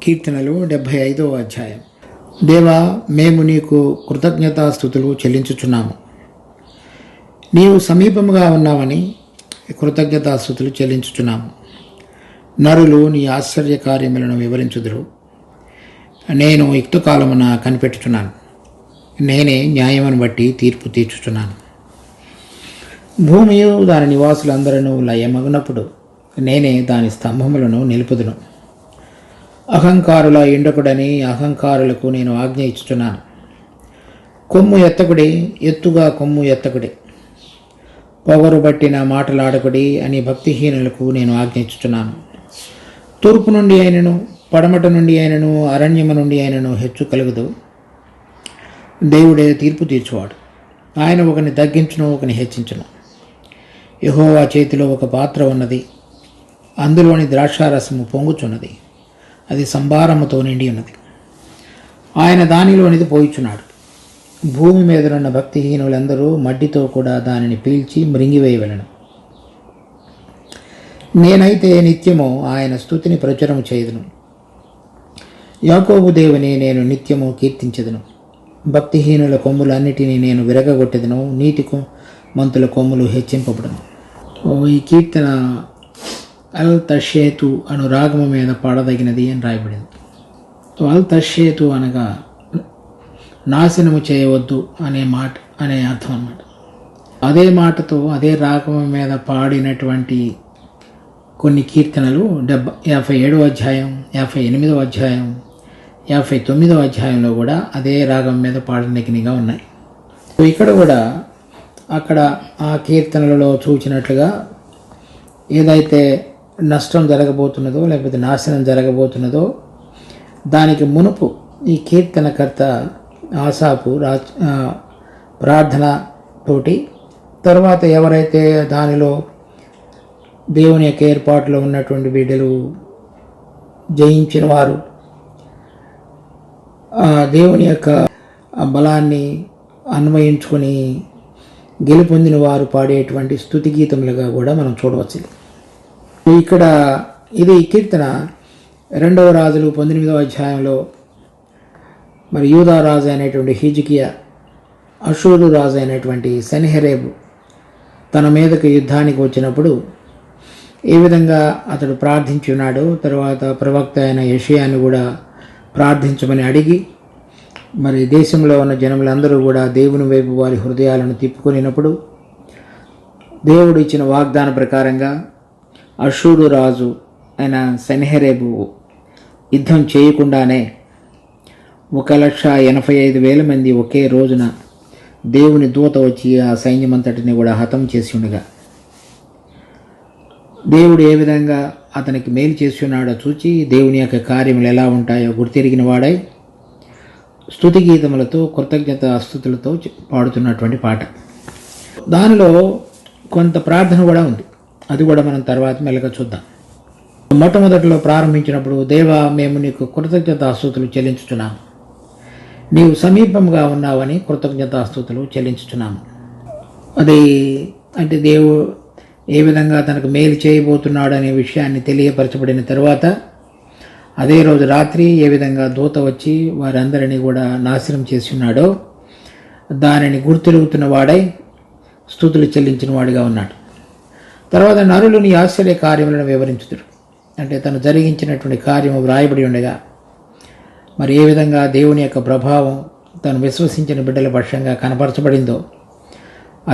కీర్తనలు 75వ అధ్యాయం. దేవా, మేము నీకు కృతజ్ఞతాస్థుతులు చెల్లించుచున్నాము. నీవు సమీపముగా ఉన్నావని కృతజ్ఞతాస్థుతులు చెల్లించుచున్నాము. నరులు నీ ఆశ్చర్య కార్యములను వివరించుదురు. నేను యుక్తకాలమున కనిపెట్టుచున్నాను. నేనే న్యాయమును బట్టి తీర్పు తీర్చుచున్నాను. భూమియు దాని నివాసులందరూ లయమగునప్పుడు నేనే దాని స్తంభములను నిలుపుదును. అహంకారుల ఎండకుడని అహంకారులకు నేను ఆజ్ఞ ఇచ్చుచున్నాను. కొమ్ము ఎత్తకుడి, ఎత్తుగా కొమ్ము ఎత్తకుడి. పొగరు బట్టిన మాటలాడకుడి అని భక్తిహీనులకు నేను ఆజ్ఞ ఇచ్చుచున్నాను. తూర్పు నుండి అయినను, పడమట నుండి అయినను, అరణ్యము నుండి అయినను హెచ్చు కలుగుదు. దేవుడే తీర్పు తీర్చువాడు. ఆయన ఒకని తగ్గించును, ఒకని హెచ్చించును. యెహోవా చేతిలో ఒక పాత్ర ఉన్నది. అందులోని ద్రాక్షారసము పొంగుచున్నది. అది సంభారముతో నిండి ఉన్నది. ఆయన దానిలోనిది పోయిచున్నాడు. భూమి మీదనున్న భక్తిహీనులందరూ మడ్డితో కూడా దానిని పీల్చి మృంగివేయవలెను. నేనైతే నిత్యము ఆయన స్తుతిని ప్రచురము చేయుదును. యాకోబు దేవుని నేను నిత్యము కీర్తించెదను. భక్తిహీనుల కొమ్ములన్నిటినీ నేను విరగగొట్టెదను. నీతి మంతుల కొమ్ములు హెచ్చింపబడును. ఈ కీర్తన అల్ తషేతు అను రాగము మీద పాడదగినది అని రాయబడింది. అల్ తషేతు అనగా నాశనము చేయవద్దు అనే అర్థం అన్నమాట. అదే మాటతో అదే రాగము మీద పాడినటువంటి కొన్ని కీర్తనలు 57వ అధ్యాయం, 58వ అధ్యాయం, 59వ అధ్యాయంలో కూడా అదే రాగం మీద పాడదగినగా ఉన్నాయి. ఇక్కడ కూడా అక్కడ ఆ కీర్తనలలో చూచినట్లుగా ఏదైతే నష్టం జరగబోతున్నదో లేకపోతే నాశనం జరగబోతున్నదో దానికి మునుపు ఈ కీర్తనకర్త ఆసాపు ప్రార్థనతోటి, తర్వాత ఎవరైతే దానిలో దేవుని యొక్క ఏర్పాటులో ఉన్నటువంటి బిడ్డలు జయించిన వారు దేవుని యొక్క బలాన్ని అన్వయించుకొని గెలుపొందిన వారు పాడేటువంటి స్తుతి గీతములుగా కూడా మనం చూడవచ్చు. ఇక్కడ ఇది కీర్తన 2వ రాజులు 19వ అధ్యాయంలో మరి యూదా రాజు అయినటువంటి హిజ్కియా అషూరు రాజు అయినటువంటి సెన్హెరేబు తన మీదకు యుద్ధానికి వచ్చినప్పుడు ఏ విధంగా అతడు ప్రార్థించి ఉన్నాడో, తర్వాత ప్రవక్త అయిన యెషయాను కూడా ప్రార్థించమని అడిగి మరి దేశంలో ఉన్న జనములందరూ కూడా దేవుని వైపు వారి హృదయాలను తిప్పుకొనినప్పుడు దేవుడు ఇచ్చిన వాగ్దాన ప్రకారంగా అషూరు రాజు అయిన సెన్హెరేబు యుద్ధం చేయకుండానే 1,85,000 మంది ఒకే రోజున దేవుని దూత వచ్చి ఆ సైన్యమంతటిని కూడా హతం చేసి ఉండగా దేవుడు ఏ విధంగా అతనికి మేలు చేసి ఉన్నాడో చూచి దేవుని యొక్క కార్యములు ఎలా ఉంటాయో గుర్తెరిగిన వాడై స్తుతి గీతములతో కృతజ్ఞత స్తుతులతో పాడుతున్నటువంటి పాట. దానిలో కొంత ప్రార్థన కూడా ఉంది. అది కూడా మనం తర్వాత మెల్లగా చూద్దాం. మొట్టమొదటిలో ప్రారంభించినప్పుడు, దేవా, మేము నీకు కృతజ్ఞతాస్తుతులు చెల్లించుచున్నాము. నీవు సమీపంగా ఉన్నావని కృతజ్ఞతాస్తుతులు చెల్లించుచున్నాము. అది అంటే దేవుడు ఏ విధంగా తనకు మేలు చేయబోతున్నాడు అనే విషయాన్ని తెలియపరచబడిన తర్వాత అదే రోజు రాత్రి ఏ విధంగా దూత వచ్చి వారందరినీ కూడా నాశనం చేసి ఉన్నాడో దానిని గుర్తెరుగుతున్న వాడై స్తుతులు చెల్లించిన వాడిగా ఉన్నాడు. తర్వాత నరులు నీ ఆశ్చర్య కార్యములను వివరించుదురు. అంటే తను జరిగించినటువంటి కార్యము వ్రాయబడి ఉండగా మరి ఏ విధంగా దేవుని యొక్క ప్రభావం తను విశ్వసించిన బిడ్డల పక్షంగా కనపరచబడిందో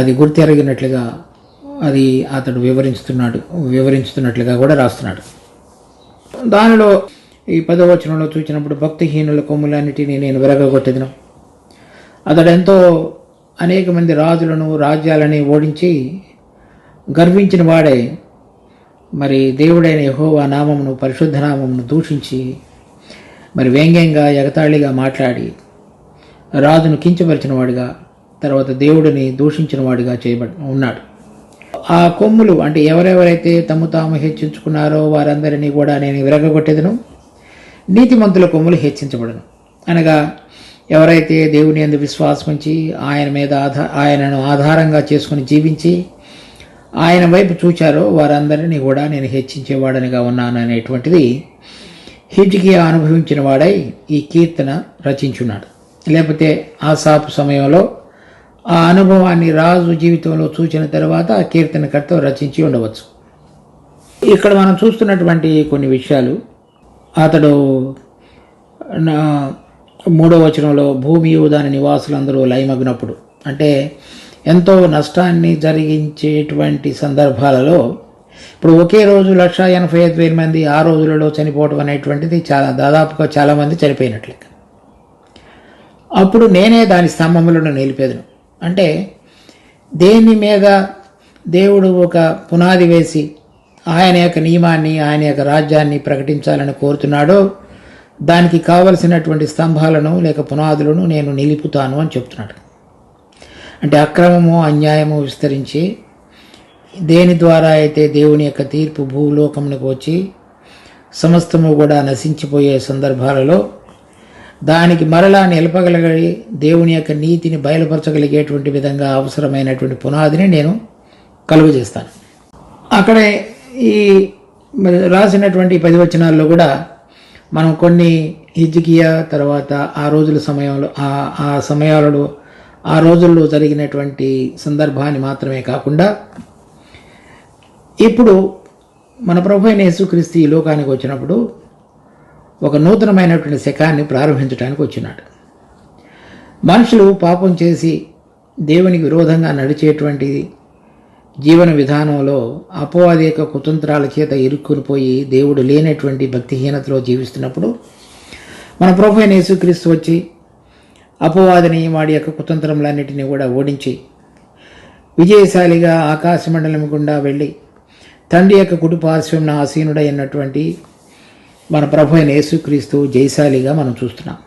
అది గుర్తెరిగినట్లుగా అది అతడు వివరించుతున్నట్లుగా కూడా రాస్తున్నాడు. దానిలో ఈ 10వ వచనంలో చూసినప్పుడు, భక్తిహీనుల కొమ్ములన్నిటినీ నేను విరగగొట్టెదను. అతడెంతో అనేక మంది రాజులను రాజ్యాలని ఓడించి గర్వించిన వాడే మరి దేవుడైన యెహోవా నామమును, పరిశుద్ధ నామమును దూషించి మరి వ్యంగ్యంగా ఎగతాళిగా మాట్లాడి రాజును కించపరిచిన వాడిగా, తర్వాత దేవుడిని దూషించిన వాడిగా ఉన్నాడు. ఆ కొమ్ములు అంటే ఎవరెవరైతే తాము హెచ్చించుకున్నారో వారందరినీ కూడా నేను విరగగొట్టేదను. నీతిమంతుల కొమ్ములు హెచ్చించబడను. అనగా ఎవరైతే దేవుని యందు విశ్వాసం ఉంచి ఆయనను ఆధారంగా చేసుకుని జీవించి ఆయన వైపు చూచారో వారందరినీ కూడా నేను హెచ్చించేవాడనిగా ఉన్నాను అనేటువంటిది హిజ్కియా అనుభవించిన వాడై ఈ కీర్తన రచించున్నాడు. లేకపోతే ఆసాపు సమయంలో ఆ అనుభవాన్ని రాజు జీవితంలో చూసిన తర్వాత ఆ కీర్తనకర్త రచించి ఉండవచ్చు. ఇక్కడ మనం చూస్తున్నటువంటి కొన్ని విషయాలు, అతడు 3వ వచనంలో భూమి దాని నివాసులందరూ లయమగినప్పుడు, అంటే ఎంతో నష్టాన్ని జరిగించేటువంటి సందర్భాలలో, ఇప్పుడు ఒకే రోజు 185,000 మంది ఆ రోజులలో చనిపోవటం అనేటువంటిది దాదాపుగా చాలామంది చనిపోయినట్లే. అప్పుడు నేనే దాని స్తంభములను నిలిపేదను. అంటే దేని మీద దేవుడు ఒక పునాది వేసి ఆయన యొక్క నియమాన్ని, ఆయన యొక్క రాజ్యాన్ని ప్రకటించాలని కోరుతున్నాడో దానికి కావలసినటువంటి స్తంభాలను లేక పునాదులను నేను నిలుపుతాను అని చెప్తున్నాడు. అంటే అక్రమము, అన్యాయము విస్తరించి దేని ద్వారా అయితే దేవుని యొక్క తీర్పు భూలోకమునకు వచ్చి సమస్తము కూడా నశించిపోయే సందర్భాలలో దానికి మరలా నిలపగలిగి దేవుని యొక్క నీతిని బయలుపరచగలిగేటువంటి విధంగా అవసరమైనటువంటి పునాదిని నేను కలుగజేస్తాను. అక్కడే ఈ రాసినటువంటి 10 వచనాల్లో కూడా మనం కొన్ని హిజ్కియా తర్వాత ఆ రోజుల సమయంలో ఆ సమయాలలో ఆ రోజుల్లో జరిగినటువంటి సందర్భాన్ని మాత్రమే కాకుండా ఇప్పుడు మన ప్రభువైన యేసుక్రీస్తు ఈ లోకానికి వచ్చినప్పుడు ఒక నూతనమైనటువంటి శకాన్ని ప్రారంభించడానికి వచ్చినాడు. మనుషులు పాపం చేసి దేవునికి విరోధంగా నడిచేటువంటి జీవన విధానంలో అపవాది యొక్క కుతంత్రాల చేత ఇరుక్కునిపోయి దేవుడు లేనటువంటి భక్తిహీనతలో జీవిస్తున్నప్పుడు మన ప్రభువైన యేసుక్రీస్తు వచ్చి అపవాదిని, వాడి యొక్క కుతంత్రములన్నిటినీ కూడా ఓడించి విజయశాలిగా ఆకాశ మండలం గుండా వెళ్ళి తండ్రి యొక్క కుడి పార్శ్వంన ఆసీనుడైనటువంటి మన ప్రభువైన యేసుక్రీస్తు జయశాలిగా మనం చూస్తున్నాం.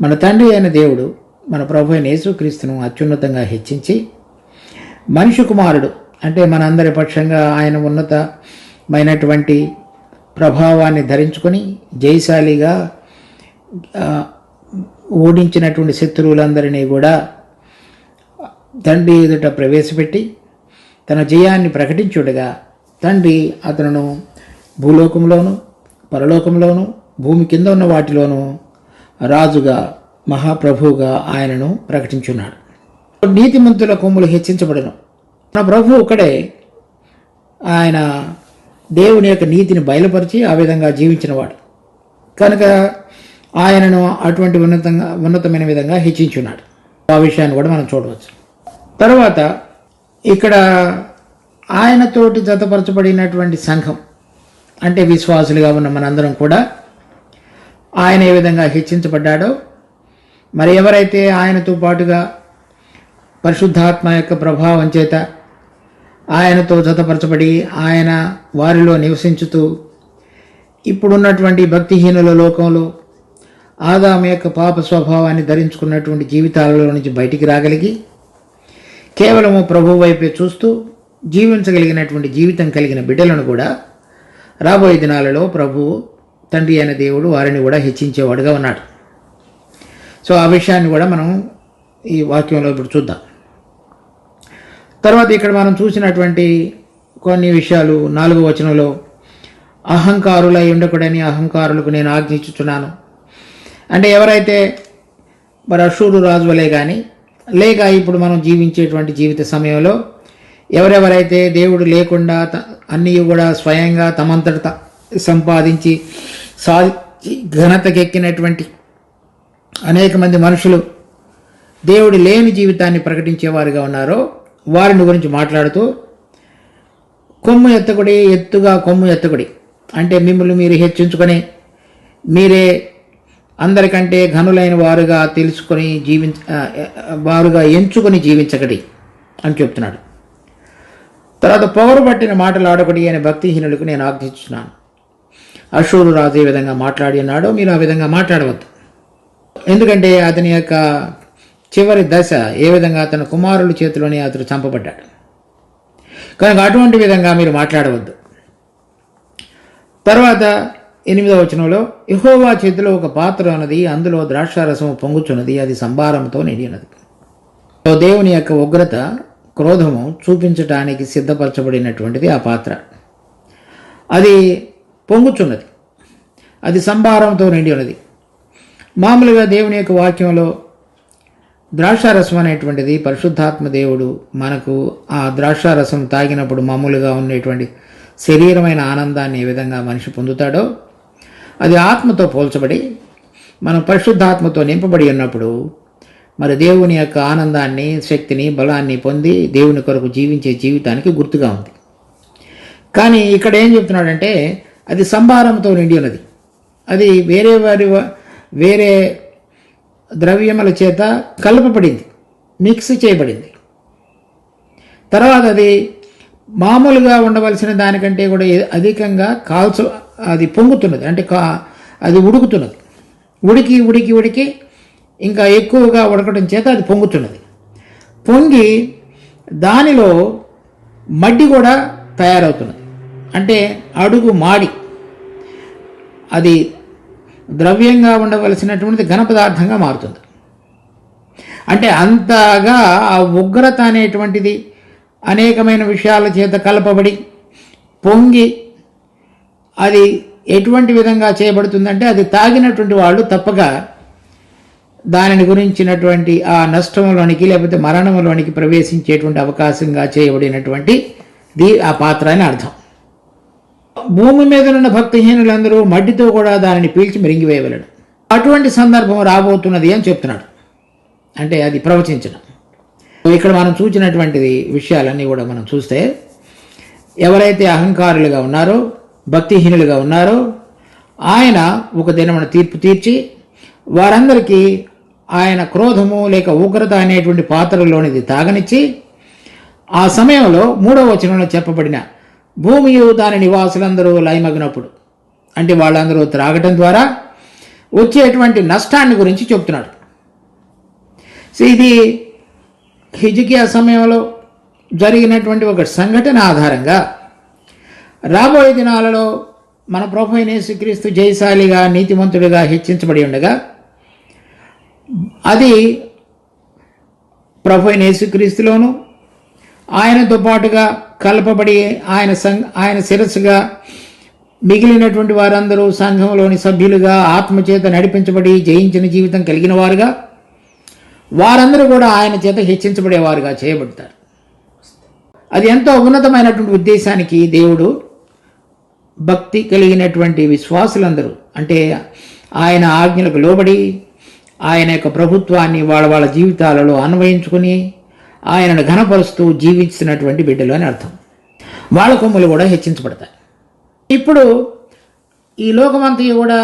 మన తండ్రి అయిన దేవుడు మన ప్రభువైన యేసుక్రీస్తును అత్యున్నతంగా హెచ్చించి మనిషి కుమారుడు, అంటే మనందరి పక్షంగా ఆయన ఉన్నతమైనటువంటి ప్రభావాన్ని ధరించుకొని జయశాలిగా ఓడించినటువంటి శత్రువులందరినీ కూడా తండ్రి ఎదుట ప్రవేశపెట్టి తన జయాన్ని ప్రకటించుడుగా తండ్రి అతను భూలోకంలోను పరలోకంలోను భూమి కింద ఉన్న వాటిలోనూ రాజుగా, మహాప్రభువుగా ఆయనను ప్రకటించున్నాడు. నీతిమంతుల కొమ్ములు హెచ్చించబడను. మన ప్రభు ఒకడే ఆయన దేవుని యొక్క నీతిని బయలుపరిచి ఆ విధంగా జీవించినవాడు కనుక ఆయనను అటువంటి ఉన్నతమైన విధంగా హెచ్చించున్నాడు. ఆ విషయాన్ని కూడా మనం చూడవచ్చు. తర్వాత ఇక్కడ ఆయనతోటి జతపరచబడినటువంటి సంఘం, అంటే విశ్వాసులుగా ఉన్న మనందరం కూడా ఆయన ఏ విధంగా హెచ్చించబడ్డాడో, మరి ఎవరైతే ఆయనతో పాటుగా పరిశుద్ధాత్మ యొక్క ప్రభావం చేత ఆయనతో జతపరచబడి ఆయన వారిలో నివసించుతూ ఇప్పుడున్నటువంటి భక్తిహీనుల లోకంలో ఆదాము యొక్క పాప స్వభావాన్ని ధరించుకున్నటువంటి జీవితాలలో నుంచి బయటికి రాగలిగి కేవలము ప్రభు వైపే చూస్తూ జీవించగలిగినటువంటి జీవితం కలిగిన బిడ్డలను కూడా రాబోయే దినాలలో ప్రభువు తండ్రి అయిన దేవుడు వారిని కూడా హెచ్చించేవాడుగా ఉన్నాడు. సో ఆ విషయాన్ని కూడా మనం ఈ వాక్యంలో ఇప్పుడు చూద్దాం. తర్వాత ఇక్కడ మనం చూసినటువంటి కొన్ని విషయాలు 4వ వచనంలో అహంకారులై ఉండకూడని అహంకారులకు నేను ఆజ్ఞించుచున్నాను. అంటే ఎవరైతే మరి అషూరు రాజు వలె కానీ లేక ఇప్పుడు మనం జీవించేటువంటి జీవిత సమయంలో ఎవరెవరైతే దేవుడు లేకుండా అన్నీ కూడా స్వయంగా తమంతట సంపాదించి ఘనతకెక్కినటువంటి అనేక మంది మనుషులు దేవుడు లేని జీవితాన్ని ప్రకటించేవారుగా ఉన్నారో వారిని గురించి మాట్లాడుతూ కొమ్ము ఎత్తకుడి, ఎత్తుగా కొమ్ము ఎత్తకుడి, అంటే మిమ్మల్ని మీరు హెచ్చించుకొని మీరే అందరికంటే ఘనులైన వారుగా తెలుసుకొని వారుగా ఎంచుకొని జీవించకడి అని చెప్తున్నాడు. తర్వాత పొగరు పట్టిన మాటలు ఆడకడి అనే భక్తిహీనులకు నేను ఆజ్ఞిస్తున్నాను. అషూరు రాజు ఏ విధంగా మాట్లాడి ఉన్నాడో మీరు ఆ విధంగా మాట్లాడవద్దు. ఎందుకంటే అతని యొక్క చివరి దశ ఏ విధంగా తన కుమారుల చేతిలోనే అతడు చంపబడ్డాడు కనుక అటువంటి విధంగా మీరు మాట్లాడవద్దు. తర్వాత 8వ వచనంలో యెహోవా చేతిలో ఒక పాత్ర ఉన్నది, అందులో ద్రాక్షారసము పొంగుచున్నది, అది సంభారంతో నిండి ఉన్నది. దేవుని యొక్క ఉగ్రత, క్రోధము చూపించటానికి సిద్ధపరచబడినటువంటిది ఆ పాత్ర. అది పొంగుచున్నది. అది సంభారంతో నిండి ఉన్నది. మామూలుగా దేవుని యొక్క వాక్యంలో ద్రాక్షారసం అనేటువంటిది పరిశుద్ధాత్మ దేవుడు మనకు ఆ ద్రాక్షారసం తాగినప్పుడు మామూలుగా ఉండేటువంటి శరీరమైన ఆనందాన్ని ఏ విధంగా మనిషి పొందుతాడో అది ఆత్మతో పోల్చబడి మనం పరిశుద్ధాత్మతో నింపబడి ఉన్నప్పుడు మరి దేవుని యొక్క ఆనందాన్ని, శక్తిని, బలాన్ని పొంది దేవుని కొరకు జీవించే జీవితానికి గుర్తుగా ఉంది. కానీ ఇక్కడ ఏం చెప్తున్నాడంటే అది సంభారంతో నిండి ఉన్నది. అది వేరే ద్రవ్యముల చేత కలపబడింది, మిక్స్ చేయబడింది. తర్వాత అది మామూలుగా ఉండవలసిన దానికంటే కూడా అధికంగా అది పొంగుతున్నది. అంటే అది ఉడుకుతున్నది. ఉడికి ఉడికి ఉడికి ఇంకా ఎక్కువగా ఉడకడం చేత అది పొంగుతున్నది. పొంగి దానిలో మడ్డి కూడా తయారవుతున్నది. అంటే అడుగు మాడి అది ద్రవ్యంగా ఉండవలసినటువంటిది ఘన పదార్థంగా మారుతుంది. అంటే అంతగా ఆ ఉగ్రత అనేటువంటిది అనేకమైన విషయాల చేత కలపబడి పొంగి అది ఎటువంటి విధంగా చేయబడుతుందంటే అది తాగినటువంటి వాళ్ళు తప్పక దానిని గురించినటువంటి ఆ నష్టంలోనికి లేకపోతే మరణంలోనికి ప్రవేశించేటువంటి అవకాశంగా చేయబడినటువంటి ఆ పాత్ర అని అర్థం. భూమి మీద ఉన్న భక్తిహీనులందరూ మడ్డితో కూడా దానిని పీల్చి మిరింగివేయగలడు. అటువంటి సందర్భం రాబోతున్నది అని చెప్తున్నాడు. అంటే అది ప్రవచించడం. ఇక్కడ మనం చూసినటువంటిది విషయాలన్నీ కూడా మనం చూస్తే ఎవరైతే అహంకారులుగా ఉన్నారో, భక్తిహీనులుగా ఉన్నారో ఆయన ఒక దినమున తీర్పు తీర్చి వారందరికీ ఆయన క్రోధము లేక ఉగ్రత అనేటువంటి పాత్రలోనిది తాగనిచ్చి ఆ సమయంలో 3వ వచనంలో చెప్పబడిన భూమియు దాని నివాసులందరూ లయమగినప్పుడు అంటే వాళ్ళందరూ త్రాగటం ద్వారా వచ్చేటువంటి నష్టాన్ని గురించి చెప్తున్నాడు. సో ఇది హిజ్కియా సమయంలో జరిగినటువంటి ఒక సంఘటన ఆధారంగా రాబోయే దినాలలో మన ప్రభువైన యేసుక్రీస్తు జయశాలిగా నీతిమంతుడిగా హెచ్చించబడి ఉండగా అది ప్రభువైన యేసుక్రీస్తులోను ఆయనతో పాటుగా కలపబడి ఆయన శిరస్సుగా మిగిలినటువంటి వారందరూ సంఘంలోని సభ్యులుగా ఆత్మచేత నడిపించబడి జయించిన జీవితం కలిగిన వారుగా వారందరూ కూడా ఆయన చేత హెచ్చించబడేవారుగా చేయబడతారు. అది ఎంతో ఉన్నతమైనటువంటి ఉద్దేశానికి దేవుడు భక్తి కలిగినటువంటి విశ్వాసులందరూ అంటే ఆయన ఆజ్ఞలకు లోబడి ఆయన యొక్క ప్రభుత్వాన్ని వాళ్ళ జీవితాలలో అన్వయించుకుని ఆయనను ఘనపరుస్తూ జీవించినటువంటి బిడ్డలు అని అర్థం. వాళ్ళ కొమ్ములు కూడా హెచ్చించబడతాయి. ఇప్పుడు ఈ లోకమంతయు కూడా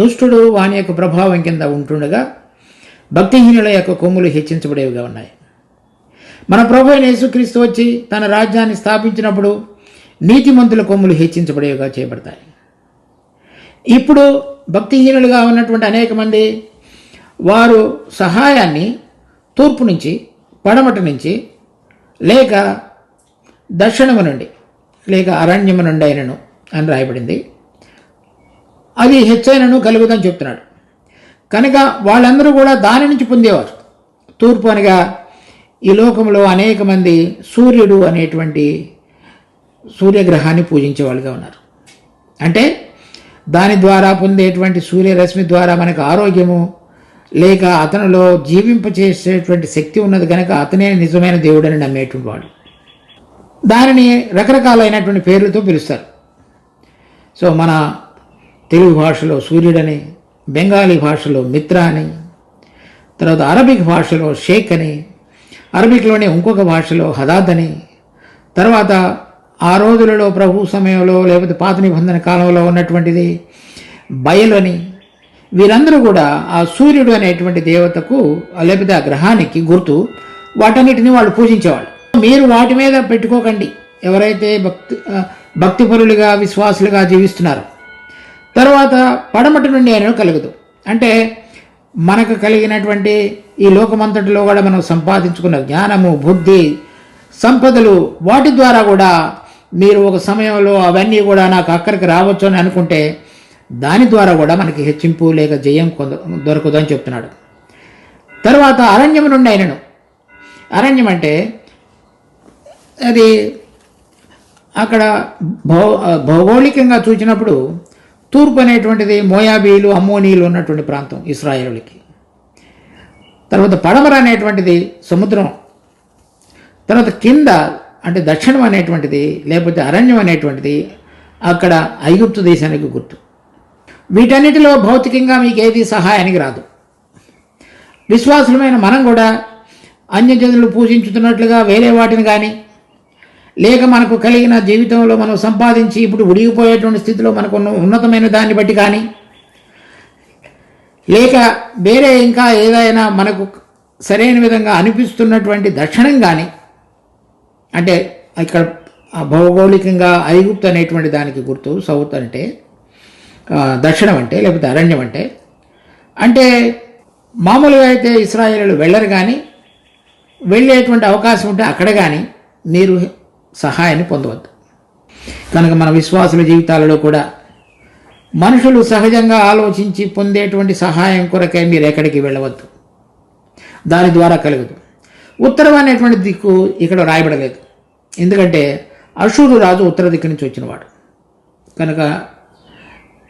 దుష్టుడు వాని యొక్క ప్రభావం కింద ఉంటుండగా భక్తిహీనుల యొక్క కొమ్ములు హెచ్చించబడేవిగా ఉన్నాయి. మన ప్రభువైన యేసుక్రీస్తు వచ్చి తన రాజ్యాన్ని స్థాపించినప్పుడు నీతిమంతుల కొమ్ములు హెచ్చించబడేవిగా చేయబడతాయి. ఇప్పుడు భక్తిహీనులుగా ఉన్నటువంటి అనేక మంది వారు సహాయాన్ని తూర్పు నుంచి, పడమటి నుంచి, లేక దక్షిణము నుండి, లేక అరణ్యము నుండి అయినను అని రాయబడింది. అది హెచ్చైనను కలుగుదని చెప్తున్నాడు. కనుక వాళ్ళందరూ కూడా దాని నుంచి పొందేవారు. తూర్పు అనగా ఈ లోకంలో అనేక మంది సూర్యుడు అనేటువంటి సూర్యగ్రహాన్ని పూజించే వాళ్ళుగా ఉన్నారు. అంటే దాని ద్వారా పొందేటువంటి సూర్యరశ్మి ద్వారా మనకు ఆరోగ్యము లేక అతనిలో జీవింపచేసేటువంటి శక్తి ఉన్నది కనుక అతనే నిజమైన దేవుడని నమ్మేటువంటి వాడు. దానిని రకరకాలైనటువంటి పేర్లతో పిలుస్తారు. సో మన తెలుగు భాషలో సూర్యుడని, బెంగాలీ భాషలో మిత్ర అని, తర్వాత అరబిక్ భాషలో షేక్ అని, అరబిక్లోనే ఇంకొక భాషలో హదాద్ అని, తర్వాత ఆ రోజులలో ప్రభు సమయంలో లేకపోతే పాత నిబంధన కాలంలో ఉన్నటువంటిది బయలు అని, వీరందరూ కూడా ఆ సూర్యుడు అనేటువంటి దేవతకు లేకపోతే ఆ గ్రహానికి గుర్తు. వాటన్నిటిని వాళ్ళు పూజించేవాళ్ళు. మీరు వాటి మీద పెట్టుకోకండి ఎవరైతే భక్తిపరులుగా విశ్వాసులుగా జీవిస్తున్నారు. తర్వాత పడమటి నుండి ఆయన కలుగుదు. అంటే మనకు కలిగినటువంటి ఈ లోకమంతటిలో కూడా మనం సంపాదించుకున్న జ్ఞానము, బుద్ధి, సంపదలు, వాటి ద్వారా కూడా మీరు ఒక సమయంలో అవన్నీ కూడా నాకు అక్కడికి రావచ్చు అని అనుకుంటే దాని ద్వారా కూడా మనకి హెచ్చింపు లేక జయం దొరకదు అని చెప్తున్నాడు. తర్వాత అరణ్యం నుండి అయినను, అరణ్యం అంటే అది అక్కడ భౌగోళికంగా చూసినప్పుడు తూర్పు అనేటువంటిది మోయాబీలు, అమ్మోనీయులు ఉన్నటువంటి ప్రాంతం ఇశ్రాయేలులకి. తర్వాత పడమర అనేటువంటిది సముద్రం. తర్వాత కింద అంటే దక్షిణం అనేటువంటిది లేకపోతే అరణ్యం అనేటువంటిది అక్కడ ఐగుప్తు దేశానికి గుర్తు. వీటన్నిటిలో భౌతికంగా మీకు ఏది సహాయానికి రాదు. విశ్వాసులమైన మనం కూడా అన్యజనులు పూజించుతున్నట్లుగా వేరే వాటిని కానీ, లేక మనకు కలిగిన జీవితంలో మనం సంపాదించి ఇప్పుడు ఉడిగిపోయేటువంటి స్థితిలో మనకు ఉన్నతమైన దాన్ని బట్టి కానీ, లేక వేరే ఇంకా ఏదైనా మనకు సరైన విధంగా అనిపిస్తున్నటువంటి దక్షిణం కానీ, అంటే ఇక్కడ భౌగోళికంగా ఐగుప్తు అనేటువంటి దానికి గుర్తు సౌత్ అంటే దక్షిణం అంటే లేకపోతే అరణ్యం అంటే మామూలుగా అయితే ఇశ్రాయేలు వెళ్ళరు, కానీ వెళ్ళేటువంటి అవకాశం ఉంటే అక్కడ కానీ మీరు సహాయాన్ని పొందవద్దు. కనుక మన విశ్వాసుల జీవితాలలో కూడా మనుషులు సహజంగా ఆలోచించి పొందేటువంటి సహాయం కొరకై మీరు ఎక్కడికి వెళ్ళవద్దు, దాని ద్వారా కలగదు. ఉత్తరం అనేటువంటి దిక్కు ఇక్కడ రాయబడలేదు, ఎందుకంటే అషూరు రాజు ఉత్తర దిక్కు నుంచి వచ్చినవాడు కనుక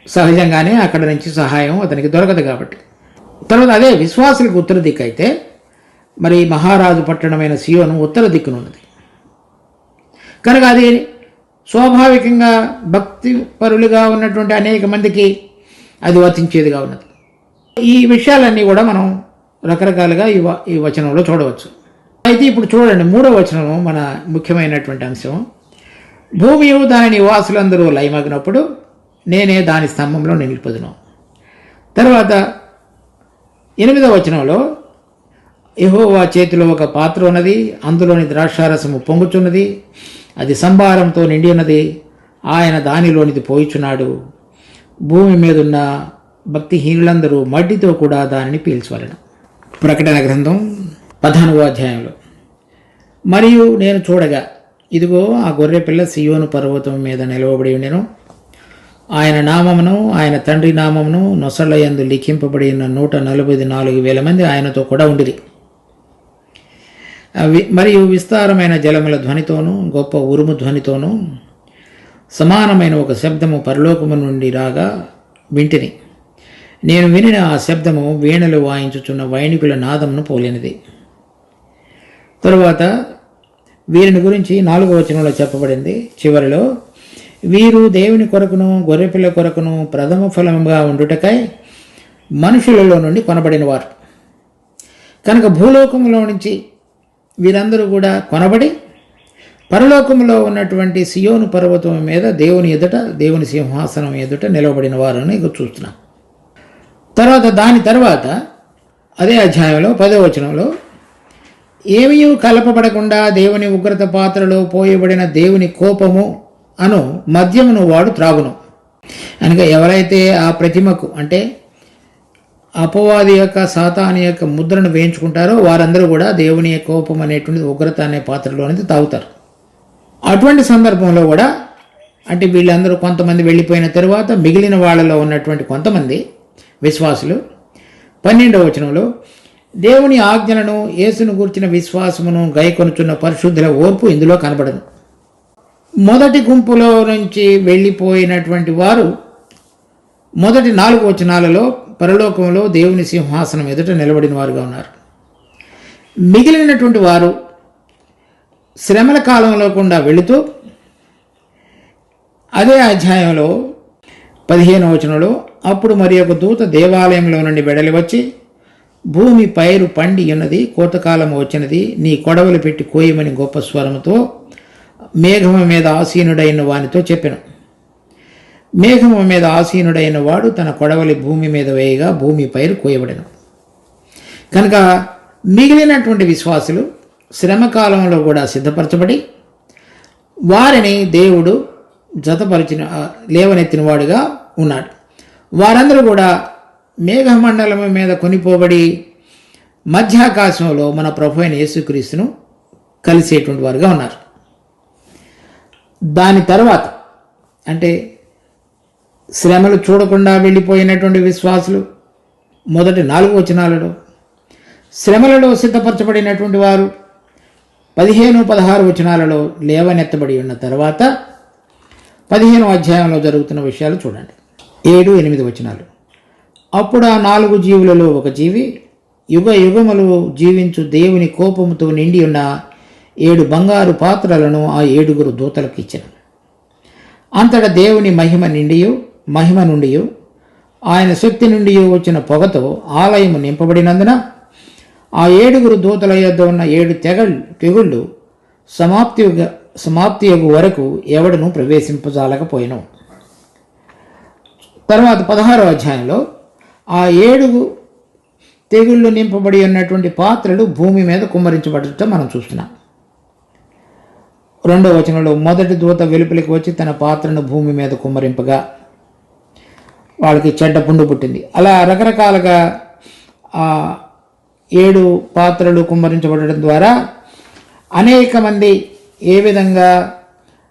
సహజంగానే అక్కడ నుంచి సహాయం అతనికి దొరకదు కాబట్టి. తర్వాత అదే విశ్వాసులకు ఉత్తర దిక్కు అయితే మరి మహారాజు పట్టణమైన సియోను ఉత్తర దిక్కునున్నది కనుక అది స్వాభావికంగా భక్తి పరులుగా ఉన్నటువంటి అనేక మందికి అది వర్తించేదిగా ఉన్నది. ఈ విషయాలన్నీ కూడా మనం రకరకాలుగా ఈ వచనంలో చూడవచ్చు. అయితే ఇప్పుడు చూడండి, 3వ వచనం మన ముఖ్యమైనటువంటి అంశం. భూమియు దాని నివాసులందరూ లయమగినప్పుడు నేనే దాని స్తంభంలో నిలిపదును. తర్వాత 8వ వచనంలో యెహోవా చేతిలో ఒక పాత్ర ఉన్నది, అందులోని ద్రాక్షారసము పొంగుచున్నది, అది సంభారంతో నిండి ఉన్నది, ఆయన దానిలోనిది పోయిచున్నాడు. భూమి మీదున్న భక్తిహీనులందరూ మడ్డితో కూడా దానిని పీల్చవలెను. ప్రకటన గ్రంథం 14వ అధ్యాయంలో, మరియు నేను చూడగా ఇదిగో ఆ గొర్రెపిల్ల సియోను పర్వతం మీద నిలవబడి ఉండెను. ఆయన నామమును ఆయన తండ్రి నామమును నొసళ్ళయందు లిఖింపబడి ఉన్న 144,000 మంది ఆయనతో కూడా ఉండిరి. మరియు విస్తారమైన జలముల ధ్వనితోనూ గొప్ప ఉరుము ధ్వనితోనూ సమానమైన ఒక శబ్దము పరలోకము నుండి రాగా వింటిని. నేను వినిన ఆ శబ్దము వీణలు వాయించుచున్న వైణికుల నాదమును పోలినది. తరువాత వీరిని గురించి 4వ వచనంలో చెప్పబడింది. చివరిలో, వీరు దేవుని కొరకును గొర్రెపిల్ల కొరకును ప్రథమ ఫలముగా ఉండుటకై మనుషులలో నుండి కొనబడిన వారు. కనుక భూలోకములో నుంచి వీరందరూ కూడా కొనబడి పరలోకములో ఉన్నటువంటి సియోను పర్వతం మీద దేవుని ఎదుట, దేవుని సింహాసనం ఎదుట నిలవబడిన వారు అని చూస్తున్నాం. దాని తర్వాత అదే అధ్యాయంలో 10వ వచనంలో, ఏమీ కలపబడకుండా దేవుని ఉగ్రత పాత్రలో పోయబడిన దేవుని కోపము అను మద్యమును వాడు త్రాగును. అనగా ఎవరైతే ఆ ప్రతిమకు అంటే అపవాది యొక్క సాతాని యొక్క ముద్రను వేయించుకుంటారో వారందరూ కూడా దేవుని కోపం అనేటువంటి ఉగ్రత అనే పాత్రలోనిది తాగుతారు. అటువంటి సందర్భంలో కూడా అంటే వీళ్ళందరూ కొంతమంది వెళ్ళిపోయిన తరువాత మిగిలిన వాళ్ళలో ఉన్నటువంటి కొంతమంది విశ్వాసులు 12వ వచనంలో, దేవుని ఆజ్ఞలను యేసును గూర్చిన విశ్వాసమును గైకొనుచున్న పరిశుద్ధుల ఓర్పు ఇందులో కనబడదు. మొదటి గుంపులో నుంచి వెళ్ళిపోయినటువంటి వారు మొదటి 4 వచనాలలో పరలోకంలో దేవుని సింహాసనం ఎదుట నిలబడిన వారుగా ఉన్నారు. మిగిలినటువంటి వారు శ్రమల కాలంలో కూడా వెళుతూ అదే అధ్యాయంలో 15వ వచనంలో, అప్పుడు మరి ఒక దూత దేవాలయంలో నుండి వెడలి వచ్చి, భూమి పైరు పండి ఉన్నది, కోతకాలం వచ్చినది, నీ కొడవలు పెట్టి కోయమని గొప్ప స్వరముతో మేఘము మీద ఆసీనుడైన వానితో చెప్పెను. మేఘము మీద ఆసీనుడైన వాడు తన కొడవలి భూమి మీద వేయగా భూమి పైరు కోయబడెను. కనుక మిగిలినటువంటి విశ్వాసులు శ్రమకాలంలో కూడా సిద్ధపరచబడి వారిని దేవుడు జతపరిచిన లేవనెత్తిన వాడుగా ఉన్నాడు. వారందరూ కూడా మేఘమండలం మీద కొనిపోబడి మధ్యాకాశంలో మన ప్రభు అయిన యేసుక్రీస్తును కలిసేటువంటి వారుగా ఉన్నారు. దాని తర్వాత అంటే శ్రమలు చూడకుండా వెళ్ళిపోయినటువంటి విశ్వాసులు మొదటి 4 వచనాలలో, శ్రమలలో సిద్ధపరచబడినటువంటి వారు 15, 16 వచనాలలో లేవనెత్తబడి ఉన్న తర్వాత 15వ అధ్యాయంలో జరుగుతున్న విషయాలు చూడండి. 7-8 వచనాలు. అప్పుడు ఆ 4 జీవులలో ఒక జీవి యుగ యుగములు జీవించు దేవుని కోపముతో నిండి ఉన్న 7 బంగారు పాత్రలను ఆ 7 దూతలకు ఇచ్చెను. అంతటా దేవుని మహిమ నుండి ఆయన శక్తి నుండి వచ్చిన పొగతో ఆలయము నింపబడినందున ఆ 7 దూతల యొద్ద ఉన్న 7 తెగుళ్ళు సమాప్తి వరకు ఎవడను ప్రవేశింపజాలకపోయెను. తర్వాత 16వ అధ్యాయంలో ఆ 7 తెగుళ్ళు నింపబడి ఉన్నటువంటి పాత్రలు భూమి మీద కుమ్మరించబడుట మనం చూస్తున్నాం. 2వ వచనంలో మొదటి దూత వెలుపలికి వచ్చి తన పాత్రను భూమి మీద కుమ్మరింపగా వాళ్ళకి చెడ్డ పుండు పుట్టింది. అలా రకరకాలుగా ఆ 7 పాత్రలు కుమ్మరించబడడం ద్వారా అనేక మంది ఏ విధంగా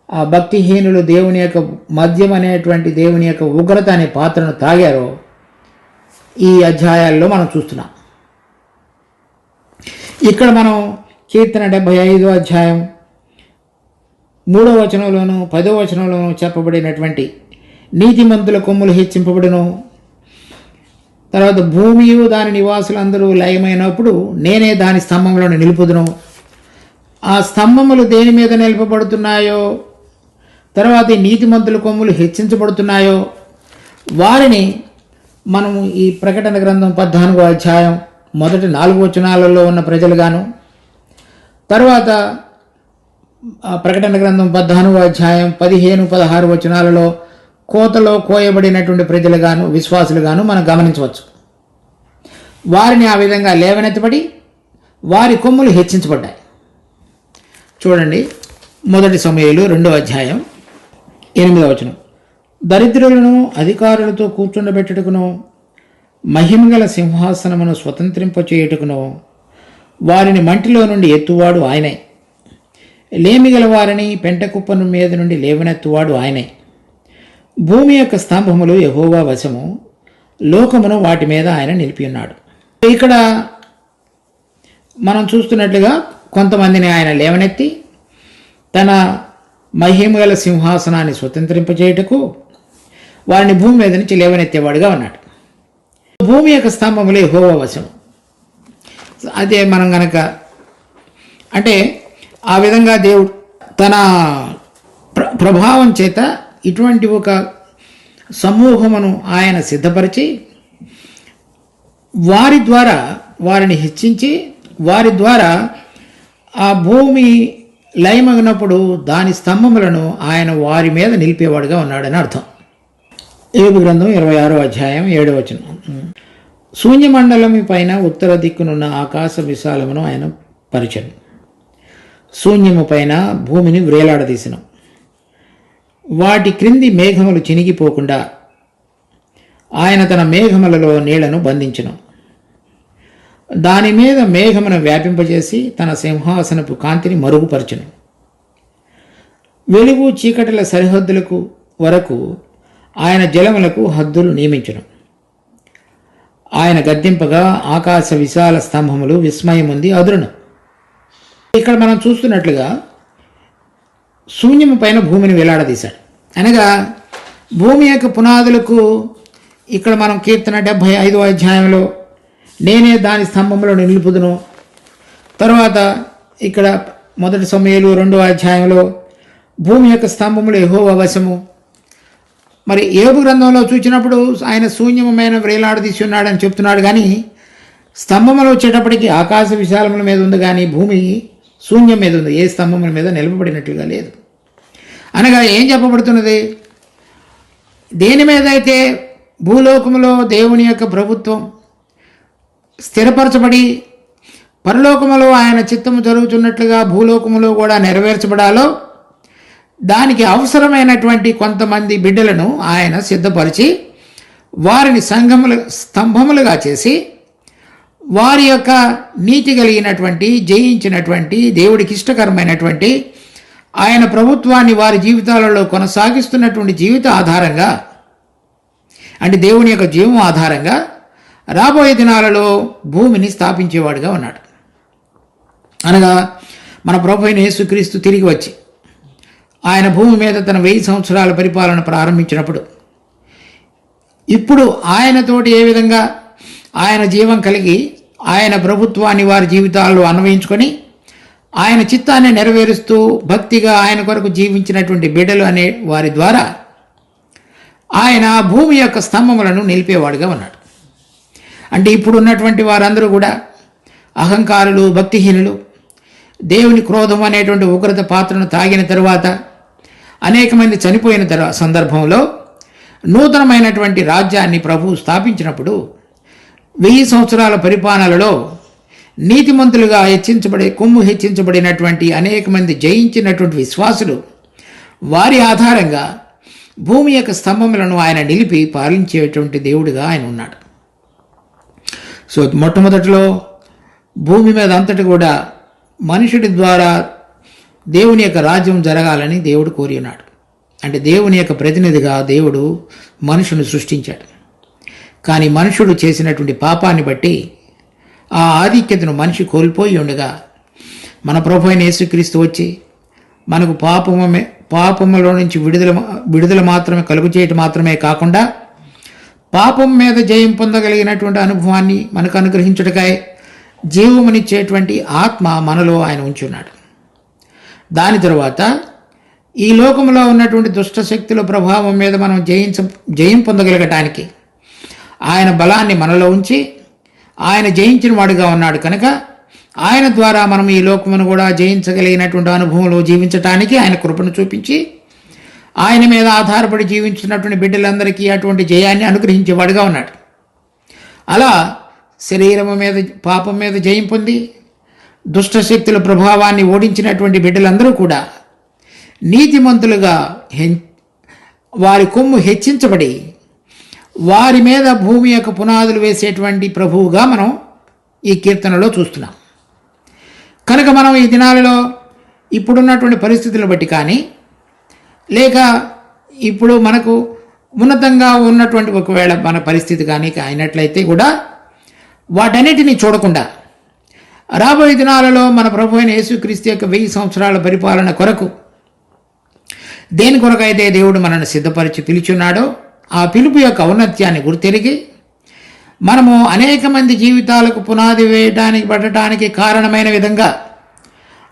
ఆ భక్తిహీనులు దేవుని యొక్క మద్యం అనేటువంటి దేవుని యొక్క ఉగ్రత అనే పాత్రను తాగారో ఈ అధ్యాయాల్లో మనం చూస్తున్నాం. ఇక్కడ మనం కీర్తన 75వ అధ్యాయం 3వ వచనంలోను 10వ వచనంలోను చెప్పబడినటువంటి నీతిమంతుల కొమ్ములు హెచ్చింపబడును, తర్వాత భూమియు దాని నివాసులందరూ లయమైనప్పుడు నేనే దాని స్తంభములను నిలుపుదును. ఆ స్తంభములు దేని మీద నిలపబడుతున్నాయో, తర్వాత ఈ నీతిమంతుల కొమ్ములు హెచ్చించబడుతున్నాయో వారిని మనము ఈ ప్రకటన గ్రంథం 14వ అధ్యాయం మొదటి 4 వచనాలలో ఉన్న ప్రజలుగాను, తర్వాత ప్రకటన గ్రంథం 14వ అధ్యాయం 15-16 వచనాలలో కోతలో కోయబడినటువంటి ప్రజలుగాను విశ్వాసులుగాను మనం గమనించవచ్చు. వారిని ఆ విధంగా లేవనెత్తబడి వారి కొమ్ములు హెచ్చించబడ్డాయి. చూడండి, 1 సమూయేలు 2వ అధ్యాయం 8వ వచనం. దరిద్రులను అధికారులతో కూర్చుండబెట్టుటకును మహిమగల సింహాసనమును స్వతంత్రింపచేయుటకును వారిని మంటిలో నుండి ఎత్తువాడు ఆయనే. లేమిగల వారిని పెంటకుప్పను మీద నుండి లేవనెత్తువాడు ఆయనే. భూమి యొక్క స్తంభములు యెహోవా వశము, లోకమును వాటి మీద ఆయన నిలిపి ఉన్నాడు. ఇక్కడ మనం చూస్తున్నట్లుగా కొంతమందిని ఆయన లేవనెత్తి తన మహిమగల సింహాసనాన్ని స్వతంత్రింపజేయుటకు వారిని భూమి మీద నుంచి లేవనెత్తేవాడుగా ఉన్నాడు. భూమి యొక్క స్తంభములు యెహోవా వశం. అదే మనం గనక అంటే ఆ విధంగా దేవుడు తన ప్రభావం చేత ఇటువంటి ఒక సమూహమును ఆయన సిద్ధపరిచి వారి ద్వారా వారిని హెచ్చించి వారి ద్వారా ఆ భూమి లయమగినప్పుడు దాని స్తంభములను ఆయన వారి మీద నిలిపేవాడుగా ఉన్నాడని అర్థం. యోబు గ్రంథం 26వ అధ్యాయం 7వ వచనం. శూన్యమండలము పైన ఉత్తర దిక్కునున్న ఆకాశ విశాలమును ఆయన పరిచెను. శూన్యము పైన భూమిని వ్రేలాడదీసెను. వాటి క్రింది మేఘములు చినిగిపోకుండా ఆయన తన మేఘములలో నీళ్లను బంధించెను. దాని మీద మేఘమును వ్యాపింపజేసి తన సింహాసనపు కాంతిని మరుగుపరచెను. వెలుగు చీకటిల సరిహద్దులకు వరకు ఆయన జలములకు హద్దులు నియమించెను. ఆయన గద్దింపగా ఆకాశ విశాల స్తంభములు విస్మయముంది అదురును. ఇక్కడ మనం చూస్తున్నట్లుగా శూన్యము పైన భూమిని వేలాడదీశాడు. అనగా భూమి యొక్క పునాదులకు ఇక్కడ మనం కీర్తన 75వ అధ్యాయంలో నేనే దాని స్తంభంలో నిలుపుదును. తర్వాత ఇక్కడ 1 సమూయేలు 2వ అధ్యాయంలో భూమి యొక్క స్తంభములు యెహోవా వశము. మరి యోబు గ్రంథంలో చూసినప్పుడు ఆయన శూన్యమైన వ్రేలాడదీసి ఉన్నాడని చెప్తున్నాడు, కానీ స్తంభములు వచ్చేటప్పటికి ఆకాశ విశాలముల మీద ఉంది, కానీ భూమి శూన్యం మీద ఉంది, ఏ స్తంభముల మీద నిలబడినట్లుగా లేదు. అనగా ఏం చెప్పబడుతున్నది? దేని మీద అయితే భూలోకములో దేవుని యొక్క ప్రభుత్వం స్థిరపరచబడి పరలోకములో ఆయన చిత్తము జరుగుతున్నట్లుగా భూలోకములో కూడా నెరవేర్చబడాలో దానికి అవసరమైనటువంటి కొంతమంది బిడ్డలను ఆయన సిద్ధపరిచి వారిని స్తంభములుగా చేసి వారి యొక్క నీతి కలిగినటువంటి జయించినటువంటి దేవుడికి ఇష్టకరమైనటువంటి ఆయన ప్రభుత్వాన్ని వారి జీవితాలలో కొనసాగిస్తున్నటువంటి జీవిత ఆధారంగా, అంటే దేవుని యొక్క జీవం ఆధారంగా రాబోయే దినాలలో భూమిని స్థాపించేవాడుగా ఉన్నాడు. అనగా మన ప్రభు అయిన యేసుక్రీస్తు తిరిగి వచ్చి ఆయన భూమి మీద తన 1000 సంవత్సరాల పరిపాలన ప్రారంభించినప్పుడు ఇప్పుడు ఆయనతోటి ఏ విధంగా ఆయన జీవం కలిగి ఆయన ప్రభుత్వాన్ని వారి జీవితాల్లో అన్వయించుకొని ఆయన చిత్తాన్ని నెరవేరుస్తూ భక్తిగా ఆయన కొరకు జీవించినటువంటి బిడ్డలు అనే వారి ద్వారా ఆయన భూమి యొక్క స్తంభములను నిలిపేవాడుగా ఉన్నాడు. అంటే ఇప్పుడు ఉన్నటువంటి వారందరూ కూడా అహంకారులు, భక్తిహీనులు, దేవుని క్రోధం అనేటువంటి ఉగ్రత పాత్రను తాగిన తరువాత అనేక మంది చనిపోయిన సందర్భంలో నూతనమైనటువంటి రాజ్యాన్ని ప్రభువు స్థాపించినప్పుడు 1000 సంవత్సరాల పరిపాలనలో నీతిమంతులుగా కొమ్ము హెచ్చించబడినటువంటి అనేక మంది జయించినటువంటి విశ్వాసులు వారి ఆధారంగా భూమి యొక్క స్తంభములను ఆయన నిలిపి పాలించేటువంటి దేవుడిగా ఆయన ఉన్నాడు. సో మొట్టమొదటిలో భూమి మీద అంతటి కూడా మనుషుడి ద్వారా దేవుని యొక్క రాజ్యం జరగాలని దేవుడు కోరి ఉన్నాడు. అంటే దేవుని యొక్క ప్రతినిధిగా దేవుడు మనుషుని సృష్టించాడు. కానీ మనుషుడు చేసినటువంటి పాపాన్ని బట్టి ఆ ఆధిక్యతను మనిషి కోల్పోయి ఉండగా మన ప్రభు అయిన యేసుక్రీస్తు వచ్చి మనకు పాపములో నుంచి విడుదల మాత్రమే కలుగు చేయటం మాత్రమే కాకుండా పాపం మీద జయం పొందగలిగినటువంటి అనుభవాన్ని మనకు అనుగ్రహించుటకై జీవమునిచ్చేటువంటి ఆత్మ మనలో ఆయన ఉంచున్నాడు. దాని తరువాత ఈ లోకంలో ఉన్నటువంటి దుష్ట శక్తుల ప్రభావం మీద మనం జయం పొందగలగటానికి ఆయన బలాన్ని మనలో ఉంచి ఆయన జయించిన వాడుగా ఉన్నాడు కనుక ఆయన ద్వారా మనం ఈ లోకమును కూడా జయించగలిగినటువంటి అనుభవంలో జీవించటానికి ఆయన కృపను చూపించి ఆయన మీద ఆధారపడి జీవించినటువంటి బిడ్డలందరికీ అటువంటి జయాన్ని అనుగ్రహించేవాడుగా ఉన్నాడు. అలా శరీరము మీద పాపం మీద జయం పొంది దుష్ట శక్తుల ప్రభావాన్ని ఓడించినటువంటి బిడ్డలందరూ కూడా నీతిమంతులుగా వారి కొమ్ము హెచ్చించబడి వారి మీద భూమి యొక్క పునాదులు వేసేటువంటి ప్రభువుగా మనం ఈ కీర్తనలో చూస్తున్నాం. కనుక మనం ఈ దినాలలో ఇప్పుడున్నటువంటి పరిస్థితులను బట్టి కానీ లేక ఇప్పుడు మనకు ఉన్నతంగా ఉన్నటువంటి ఒకవేళ మన పరిస్థితి కానీ అయినట్లయితే కూడా వాటన్నిటినీ చూడకుండా రాబోయే దినాలలో మన ప్రభు అయిన యేసుక్రీస్తు యొక్క 1000 సంవత్సరాల పరిపాలన కొరకు దేని కొరకైతే దేవుడు మనల్ని సిద్ధపరిచి పిలిచున్నాడో ఆ పిలుపు యొక్క ఔన్నత్యాన్ని గుర్తెరిగి మనము అనేక మంది జీవితాలకు పునాది పడటానికి కారణమైన విధంగా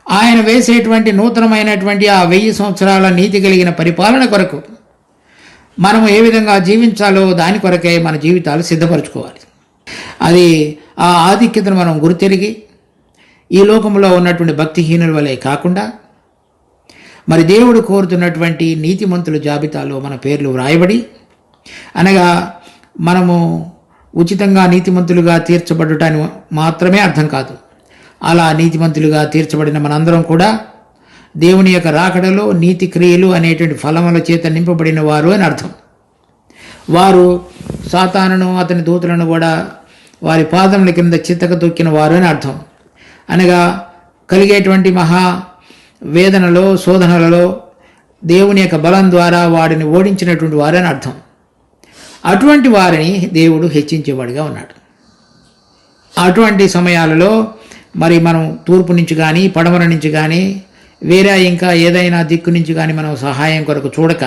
ఆయన వేసేటువంటి నూతనమైనటువంటి ఆ 1000 సంవత్సరాల నీతి కలిగిన పరిపాలన కొరకు మనము ఏ విధంగా జీవించాలో దాని కొరకే మన జీవితాలు సిద్ధపరచుకోవాలి. అది ఆ ఆధిక్యతను మనం గుర్తెరిగి ఈ లోకంలో ఉన్నటువంటి భక్తిహీనుల వలె కాకుండా మరి దేవుడు కోరుతున్నటువంటి నీతిమంతుల జాబితాలో మన పేర్లు వ్రాయబడి అనగా మనము ఉచితంగా నీతిమంతులుగా తీర్చబడటాన్ని మాత్రమే అర్థం కాదు, అలా నీతిమంతులుగా తీర్చబడిన మనందరం కూడా దేవుని యొక్క రాకడలో నీతి క్రియలు అనేటువంటి ఫలముల చేత నింపబడిన వారు అని అర్థం. వారు సాతానును అతని దూతలను కూడా వారి పాదముల కింద చిత్తక తొక్కిన వారు అని అర్థం. అనగా కలిగేటువంటి మహా వేదనలో శోధనలలో దేవుని యొక్క బలం ద్వారా వాడిని ఓడించినటువంటి వారు అని అర్థం. అటువంటి వారిని దేవుడు హెచ్చించేవాడిగా ఉన్నాడు. అటువంటి సమయాలలో మరి మనం తూర్పు నుంచి కానీ పడమర నుంచి కానీ వేరే ఇంకా ఏదైనా దిక్కు నుంచి కానీ మనం సహాయం కొరకు చూడక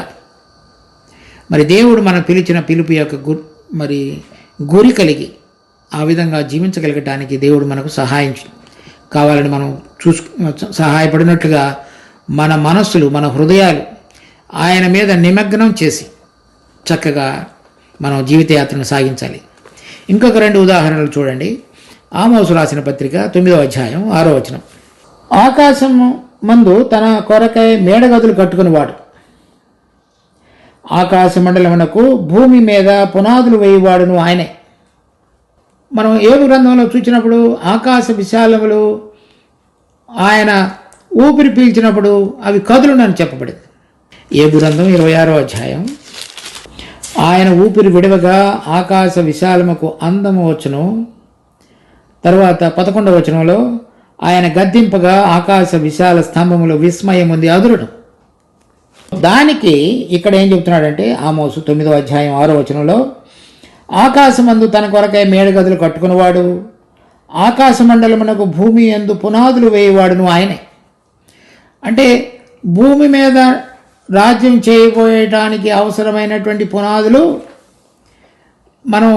మరి దేవుడు మనం పిలిచిన పిలుపు యొక్క గురి కలిగి ఆ విధంగా జీవించగలగటానికి దేవుడు మనకు సహాయం కావాలని మనం సహాయపడినట్లుగా మన మనస్సులు మన హృదయాలు ఆయన మీద నిమగ్నం చేసి చక్కగా మనం జీవితయాత్రను సాగించాలి. ఇంకొక 2 ఉదాహరణలు చూడండి. ఆమోసు రాసిన పత్రిక 9వ అధ్యాయం 6వ వచనం. ఆకాశము మందు తన కొరకై మేడగదులు కట్టుకునివాడు, ఆకాశ మండలమునకు భూమి మీద పునాదులు వేయువాడును ఆయనే. మనం ఏబు గ్రంథంలో చూసినప్పుడు ఆకాశ విశాలములు ఆయన ఊపిరి పీల్చినప్పుడు అవి కదులునని చెప్పబడింది. ఏబు గ్రంథం 26వ అధ్యాయం. ఆయన ఊపిరి విడవగా ఆకాశ విశాలముకు అందము వచ్చును. తర్వాత 11వ వచనంలో ఆయన గద్దింపగా ఆకాశ విశాల స్తంభములు విస్మయం ఉంది అదురుడు. దానికి ఇక్కడ ఏం చెప్తున్నాడంటే ఆమోసు 9వ అధ్యాయం 6వ వచనంలో ఆకాశమందు తన కొరకై మేడగదులు కట్టుకునివాడు, ఆకాశ మండలమునకు భూమి యందు పునాదులు వేయవాడును ఆయనే. అంటే భూమి మీద రాజ్యం చేయబోయటానికి అవసరమైనటువంటి పునాదులు మనం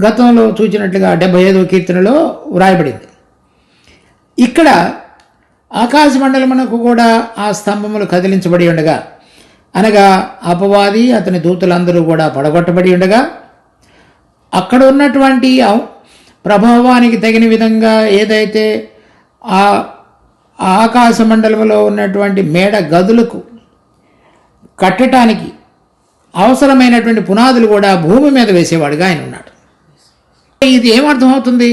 గతంలో చూసినట్లుగా 75వ కీర్తనలో వ్రాయబడింది. ఇక్కడ ఆకాశ మండలమునకు కూడా ఆ స్తంభములు కదిలించబడి ఉండగా, అనగా అపవాది అతని దూతలందరూ కూడా పడగొట్టబడి ఉండగా, అక్కడ ఉన్నటువంటి ప్రభావానికి తగిన విధంగా ఏదైతే ఆ ఆకాశ మండలంలో ఉన్నటువంటి మేడ గదులకు కట్టడానికి అవసరమైనటువంటి పునాదులు కూడా భూమి మీద వేసేవాడుగా ఆయన ఉన్నాడు. ఇది ఏమర్థమవుతుంది?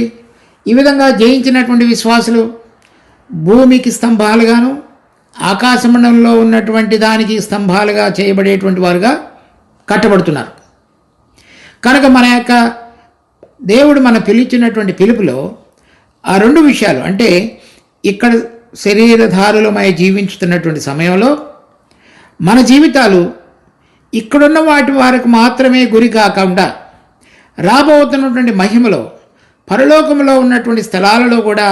ఈ విధంగా జయించినటువంటి విశ్వాసులు భూమికి స్తంభాలుగాను ఆకాశమండలంలో ఉన్నటువంటి దానికి స్తంభాలుగా చేయబడేటువంటి వారుగా కట్టబడుతున్నారు. కనుక మన యొక్క దేవుడు మన పిలిచినటువంటి పిలుపులో ఆ రెండు విషయాలు, అంటే ఇక్కడ శరీరధారులమై జీవించుతున్నటువంటి సమయంలో మన జీవితాలు ఇక్కడున్న వాటి వారికి మాత్రమే గురి కాకుండా రాబోతున్నటువంటి మహిమలో పరలోకంలో ఉన్నటువంటి స్థలాలలో కూడా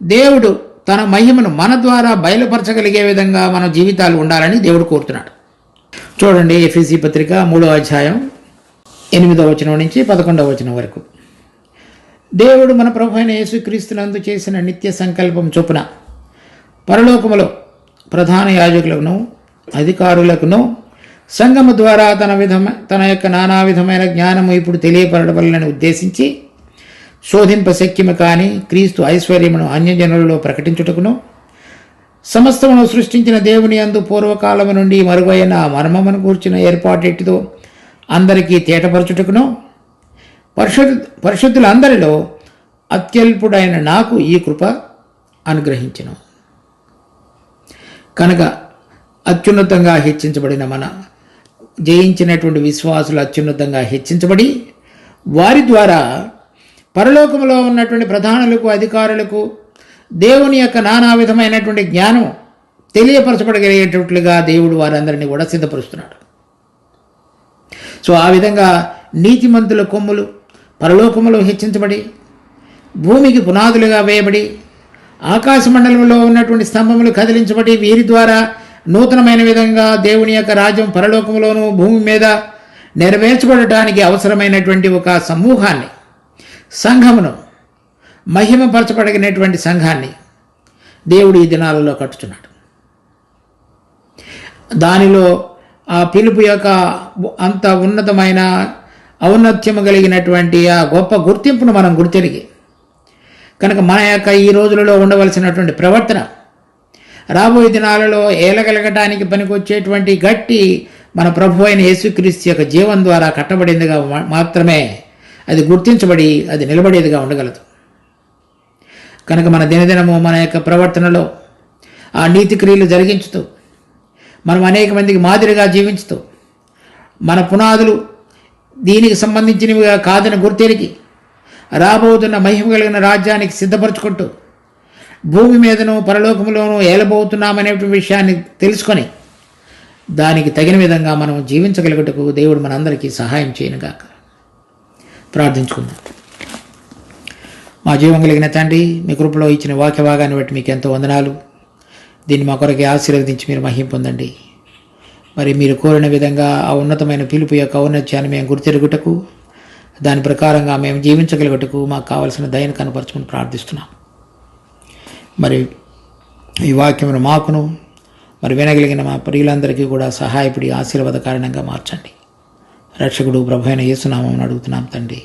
దేవుడు తన మహిమను మన ద్వారా బయలుపరచగలిగే విధంగా మన జీవితాలు ఉండాలని దేవుడు కోరుతున్నాడు. చూడండి, ఎఫెసీ పత్రిక 3వ అధ్యాయం 8వ వచనం నుంచి 11వ వచనం వరకు. దేవుడు మన ప్రభు అయిన యేసుక్రీస్తునందు చేసిన నిత్య సంకల్పం చొప్పున పరలోకములో ప్రధాన యాజకులను అధికారులకును సంఘము ద్వారా తన యొక్క నానా విధమైన జ్ఞానము ఇప్పుడు తెలియపరచబడాలని ఉద్దేశించి శోధింపశక్యము కాని క్రీస్తు ఐశ్వర్యమును అన్యజనులలో ప్రకటించుటకును, సమస్తమును సృష్టించిన దేవుని యందు పూర్వకాలము నుండి మరుగైన మర్మమును కూర్చిన ఏర్పాటెట్టితో అందరికీ తేటపరచుటకును, పరిశుద్ధులందరిలో అత్యల్పుడైన నాకు ఈ కృప అనుగ్రహించెను. కనుక అత్యున్నతంగా హెచ్చించబడిన మన జయించినటువంటి విశ్వాసులు అత్యున్నతంగా హెచ్చించబడి వారి ద్వారా పరలోకంలో ఉన్నటువంటి ప్రధానులకు అధికారులకు దేవుని యొక్క నానా విధమైనటువంటి జ్ఞానం తెలియపరచబడగలిగేటట్లుగా దేవుడు వారందరినీ కూడా సిద్ధపరుస్తున్నాడు. సో ఆ విధంగా నీతిమంతుల కొమ్ములు పరలోకములో హెచ్చించబడి భూమికి పునాదులుగా వేయబడి ఆకాశ మండలంలో ఉన్నటువంటి స్తంభములు కదిలించబడి వీరి ద్వారా నూతనమైన విధంగా దేవుని యొక్క రాజ్యం పరలోకములోను భూమి మీద నెరవేర్చబడటానికి అవసరమైనటువంటి ఒక సమూహాన్ని, సంఘమును, మహిమపరచబడినటువంటి సంఘాన్ని దేవుడు ఈ దినాలలో కట్టుచున్నాడు. దానిలో ఆ పిలుపు యొక్క అంత ఉన్నతమైన ఔన్నత్యము కలిగినటువంటి ఆ గొప్ప గుర్తింపును మనం గుర్తెరిగి కనుక మన యొక్క ఈ రోజులలో ఉండవలసినటువంటి ప్రవర్తన రాబోయే దినాలలో ఏలగలగటానికి పనికొచ్చేటువంటి గట్టి మన ప్రభు అయిన యేసుక్రీస్తు యొక్క జీవం ద్వారా కట్టబడిందిగా మాత్రమే అది గుర్తించబడి అది నిలబడేదిగా ఉండగలదు. కనుక మన దినదినము మన యొక్క ప్రవర్తనలో ఆ నీతి క్రియలు జరిగించుతూ మనం అనేక మందికి మాదిరిగా జీవించుతూ మన పునాదులు దీనికి సంబంధించినవిగా కాదని గుర్తెరిగి రాబోతున్న మహిమ కలిగిన రాజ్యానికి సిద్ధపరచుకుంటూ భూమి మీదను పరలోకములోనూ ఏలబోతున్నామనేటువంటి విషయాన్ని తెలుసుకొని దానికి తగిన విధంగా మనం జీవించగలుగుటకు దేవుడు మనందరికీ సహాయం చేయనుగాక. ప్రార్థించుకుందాం. మా జీవం కలిగిన తండ్రి, మీ కృపలో ఇచ్చిన వాక్య భాగాన్ని బట్టి మీకు ఎంతో వందనాలు. దీన్ని మా కొరకే ఆశీర్వదించి మీరు మహిమ పొందండి. మరి మీరు కోరిన విధంగా ఆ ఉన్నతమైన పిలుపు యొక్క ఔన్నత్యాన్ని మేము గుర్తెరుగుటకు, దాని ప్రకారంగా మేము జీవించగలుగుటకు మాకు కావలసిన దయను కనపరచుకుని ప్రార్థిస్తున్నాం. మరి ఈ వాక్యమును మాకును మరి వినగలిగిన మా ప్రియులందరికీ కూడా సహాయపడి ఆశీర్వాద కారణంగా మార్చండి. రక్షకుడు ప్రభు అయిన యేసు నామమున అడుగుతున్నాం తండ్రి.